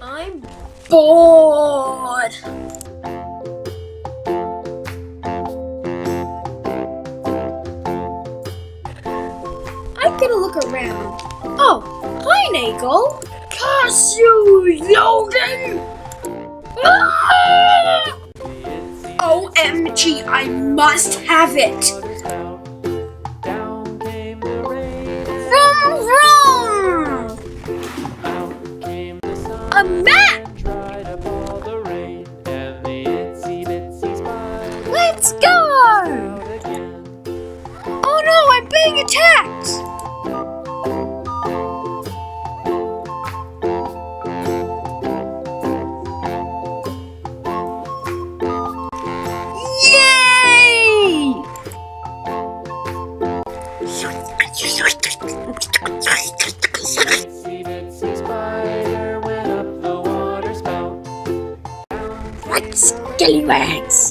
I'm bored. I'm gonna look around. Oh, hi, Nagel. Curse you, Logan! Ah! OMG, I must have it! Vroom, vroom! A map! Let's go! Oh no, I'm being attacked! Yay! What scallywags!